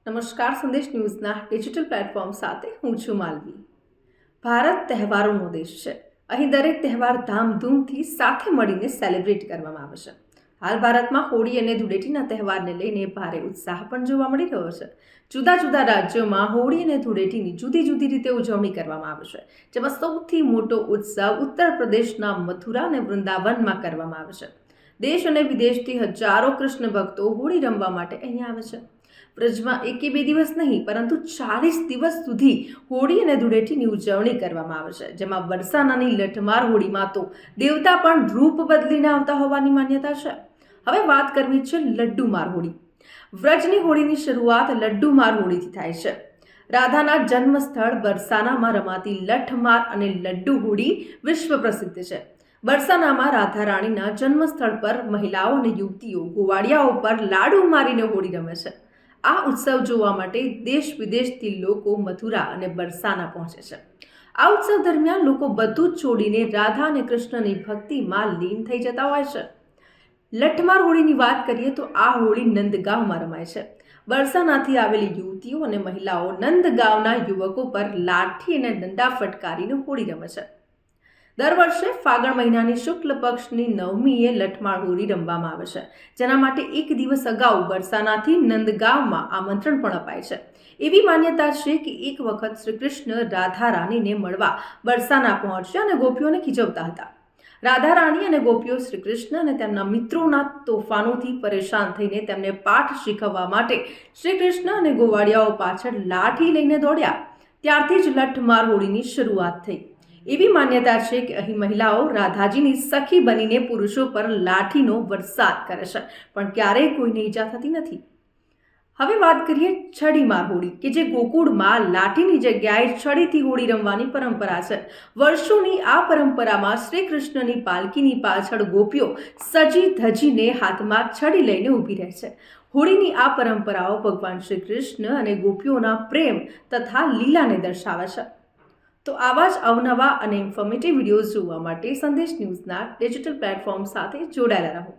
નમસ્કાર, સંદેશ ન્યૂઝના digital platform સાથે હું છું માલવી. ભારત તહેવારોનો દેશ છે. અહીં દરેક તહેવાર ધામધૂમથી સાથે મળીને સેલિબ્રેટ કરવામાં આવે છે. હાલ ભારતમાં હોળી અને ધૂળેટીના તહેવારને લઈને ભારે ઉત્સાહ પણ જોવા મળી રહ્યો છે. જુદા જુદા રાજ્યોમાં હોળી અને ધૂળેટીની જુદી જુદી રીતે ઉજવણી કરવામાં આવે છે, જેમાં સૌથી મોટો ઉત્સવ ઉત્તર પ્રદેશના મથુરા અને વૃંદાવનમાં કરવામાં આવે છે. દેશ અને વિદેશથી હજારો કૃષ્ણ ભક્તો હોળી રમવા માટે અહીં આવે છે. બ્રજમાં 1-2 દિવસ નહીં, પરંતુ 40 દિવસ સુધી હોળી અને ધૂળેટીની ઉજવણી કરવામાં આવે છે, જેમાં બરસાનાની લઠમાર હોળીમાં તો દેવતા પણ રૂપ બદલીને આવતા હોવાની માન્યતા છે. હવે વાત કરવી છે લડ્ડુમાર હોળી. વ્રજની હોળીની શરૂઆત લડ્ડુમાર હોળીથી થાય છે. રાધાના જન્મસ્થળ બરસાનામાં રમાતી લઠમાર અને લડ્ડુ હોળી વિશ્વ પ્રસિદ્ધ છે. બરસાનામાં રાધા રાણીના જન્મસ્થળ પર મહિલાઓ અને યુવતીઓ ગોવાળિયાઓ પર લાડુ મારીને હોળી રમે છે. આ ઉત્સવ જોવા માટે દેશ વિદેશથી લોકો મથુરા અને બરસાના પહોંચે છે. આ ઉત્સવ દરમિયાન લોકો બધું જ છોડીને રાધા અને કૃષ્ણની ભક્તિમાં લીન થઈ જતા હોય છે. લઠમાર હોળીની વાત કરીએ તો આ હોળી નંદગાંવમાં રમાય છે. બરસાનાથી આવેલી યુવતીઓ અને મહિલાઓ નંદગાંવના યુવકો પર લાઠી અને દંડા ફટકારીને હોળી રમે છે. દર વર્ષે ફાગણ મહિનાની શુક્લ પક્ષની 9મીએ લઠમાર હોળી રમવામાં આવે છે, જેના માટે એક દિવસ અગાઉ બરસાનાથી નંદગાંવમાં આમંત્રણ પણ અપાય છે. એવી માન્યતા છે કે એક વખત શ્રી કૃષ્ણ રાધા રાણીને મળવા બરસાના પહોંચ્યા અને ગોપીઓને ખીજવતા હતા. રાધા રાણી અને ગોપીઓ શ્રી કૃષ્ણ અને તેમના મિત્રોના તોફાનોથી પરેશાન થઈને તેમને પાઠ શીખવવા માટે શ્રી કૃષ્ણ અને ગોવાળિયાઓ પાછળ લાઠી લઈને દોડ્યા. ત્યારથી જ લઠમાર હોળીની શરૂઆત થઈ. એવી માન્યતા છે કે અહીં મહિલાઓ રાધાજીની સખી બનીને પુરુષો પર લાઠીનો વરસાદ કરે છે, પણ ક્યારેય કોઈને ઈજા થતી નથી. હવે વાત કરીએ છડીમાર હોળી, કે જે ગોકુળમાં લાઠીની જગ્યાએ છડીથી હોળી રમવાની પરંપરા છે. વર્ષોની આ પરંપરામાં શ્રી કૃષ્ણની પાલકીની પાછળ ગોપીઓ સજી ધજીને હાથમાં છડી લઈને ઊભી રહે છે. હોળીની આ પરંપરાઓ ભગવાન શ્રી કૃષ્ણ અને ગોપીઓના પ્રેમ તથા લીલાને દર્શાવે છે. તો આવા જ અવનવા અને ઇન્ફોર્મેટિવ વિડીયોઝ જોવા માટે સંદેશ ન્યૂઝના ડિજિટલ પ્લેટફોર્મ સાથે જોડાયેલા રહો.